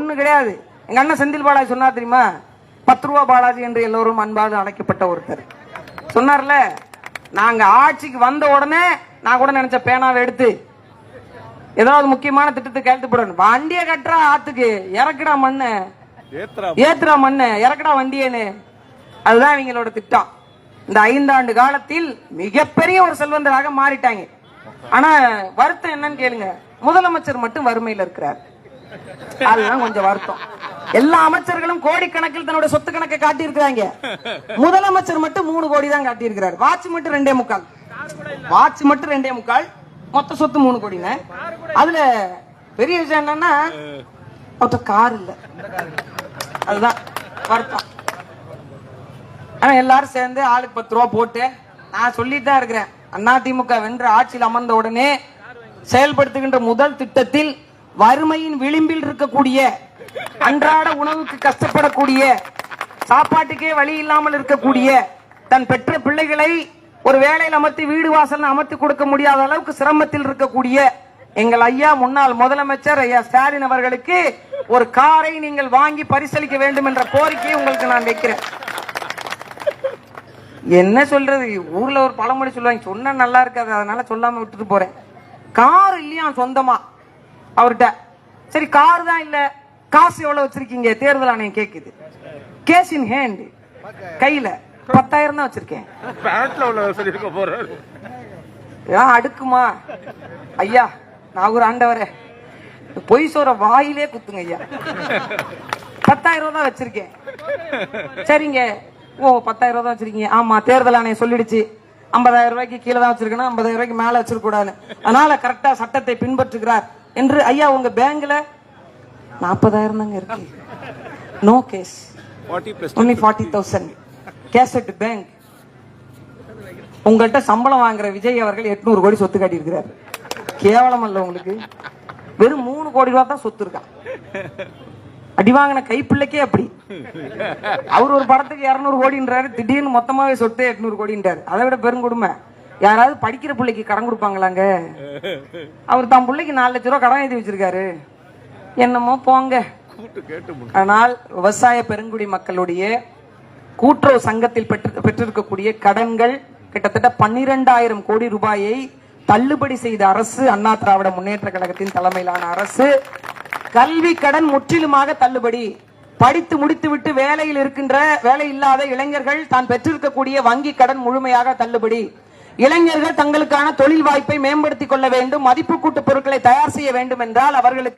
ஒண்ணு கிடையாது. எங்க அண்ணன் செந்தில் பாலாஜி சொன்னார் தெரியுமா, 10 ரூபா பாலாஜி என்று எல்லோரும் அன்பாக அழைக்கப்பட்ட ஒருத்தர் சொன்னார்ல, நாங்க ஆட்சிக்கு வந்த உடனே நான் கூட நினைச்ச பேனாவை எடுத்து ஏதாவது முக்கியமான திட்டத்தை கேட்டு போடணும். வண்டியை கட்டுறா ஆத்துக்கு, இறக்குடா மண்ணு, ஏத்துறா மண்ணு, இறக்குடா வண்டியேன்னு. அதுதான் இவங்களோட திட்டம். இந்த 5 ஆண்டு காலத்தில் மிகப்பெரிய ஒரு செல்வந்தராக மாறிட்டாங்க. ஆனா வருத்தம் என்னன்னு கேளுங்க, முதலமைச்சர் மட்டும் வறுமையில் இருக்கிறார். அதுதான் கொஞ்சம் வருத்தம். எல்லா அமைச்சர்களும் கோடிக்கணக்கில் தன்னுடைய சொத்து கணக்கை காட்டி இருக்கிறாங்க. முதலமைச்சர் மட்டும் 3 கோடி தான் காட்டி இருக்கிறார். வாட்ச் மட்டும் 2.25, வாட்ச் மட்டும் 2.25, மொத்த சொத்து 3 கோடின்னு. அதுல பெரிய விஷயம் என்னன்னா அவர்கிட்ட கார் இல்ல, அதுதான் வருத்தம். ஆனா எல்லாரும் சேர்ந்து ஆளுக்கு 10 ரூபா போட்டு, நான் சொல்லிட்டு தான் இருக்கிறேன், அதிமுக வென்ற ஆட்சியில் அமர்ந்த உடனே செயல்படுத்துகின்ற முதல் திட்டத்தில் வறுமையின் விளிம்பில் இருக்கக்கூடிய, அன்றாட உணவுக்கு கஷ்டப்படக்கூடிய, சாப்பாட்டுக்கே வழி இல்லாமல் இருக்கக்கூடிய, தன் பெற்ற பிள்ளைகளை ஒரு வேலையில் அமர்த்தி வீடு வாசல் அமர்த்தி கொடுக்க முடியாத அளவுக்கு சிரமத்தில் இருக்கக்கூடிய எங்கள் ஐயா முன்னாள் முதலமைச்சர் ஐயா ஸ்டாலின் அவர்களுக்கு ஒரு காரை நீங்கள் வாங்கி பரிசளிக்க வேண்டும் என்ற கோரிக்கையை உங்களுக்கு நான் வைக்கிறேன். என்ன சொல்றது, ஊர்ல ஒரு பழமொழி சொல்லுவாங்க, சொன்னா நல்லா இருக்காது, அதனால சொல்லாம விட்டுட்டு போறேன். கார் இல்லையா சொந்தமா அவர்கிட்ட. சரி கார் தான் இல்ல, காசு எவ்வளவு வச்சிருக்கீங்க, தேர்தல் ஆணையம் கேக்குது. கேஸ் இன் ஹேண்ட், கையில 10,000 தான் வச்சிருக்கேன். அடுக்குமா ஐயா, நான் ஒரு ஆண்டவரே, பொய் சொல்ற வாயிலே குத்துங்க ஐயா. 10,000 தான் வச்சிருக்கேன். சரிங்க, ஓ 10,000 தான் வச்சிருக்கீங்க. ஆமா, தேர்தல் ஆணையம் சொல்லிடுச்சு 50,000 ரூபாய்க்கு கீழே தான் வச்சிருக்கணும், 50,000 ரூபாய்க்கு மேல வச்சிருக்க கூடாது, அதனால கரெக்டா சட்டத்தை பின்பற்றுகிறார் என்று. ஐயா உங்க பேங்க்ல 40,000 தாங்க இருக்கு. No case, only 40,000 cash at bank. உங்கள்கிட்ட சம்பளம் வாங்குற விஜய் அவர்கள் 800 கோடி சொத்து காட்டி இருக்கிறார். கேவலம் அல்ல உங்களுக்கு? வெறும் 3 கோடி ரூபாய் தான் சொத்து இருக்கான். அடி வாங்கின கைப்பிள்ளைக்கே அப்படி. அவர் ஒரு படத்துக்கு 200 கோடின்றாரு, திடீர்னு மொத்தமாவே சொத்து 800 கோடின்றாரு. அதை விட பெருங்கொடுமை, யாராவது படிக்கிற பிள்ளைக்கு கடன் கொடுப்பாங்களாங்க? அவர் தன் பிள்ளைக்கு 4 லட்சம் ரூபாய் கடன் எழுதி வச்சிருக்காரு. என்னமோ போங்க. ஆனால் விவசாய பெருங்குடி மக்களுடைய கூட்டுறவு சங்கத்தில் பெற்றிருக்கக்கூடிய கடன்கள் கிட்டத்தட்ட 12,000 கோடி ரூபாயை தள்ளுபடி செய்த அரசு அண்ணா திராவிட முன்னேற்ற கழகத்தின் தலைமையிலான அரசு. கல்வி கடன் முற்றிலுமாக தள்ளுபடி. படித்து முடித்துவிட்டு வேலையில் இருக்கின்ற வேலை இல்லாத இளைஞர்கள் தான் பெற்றிருக்கக்கூடிய வங்கி கடன் முழுமையாக தள்ளுபடி. இளைஞர்கள் தங்களுக்கான தொழில் வாய்ப்பை மேம்படுத்திக் கொள்ள வேண்டும், மதிப்பு கூட்டு பொருட்களை தயார் செய்ய வேண்டும் என்றால் அவர்களுக்கு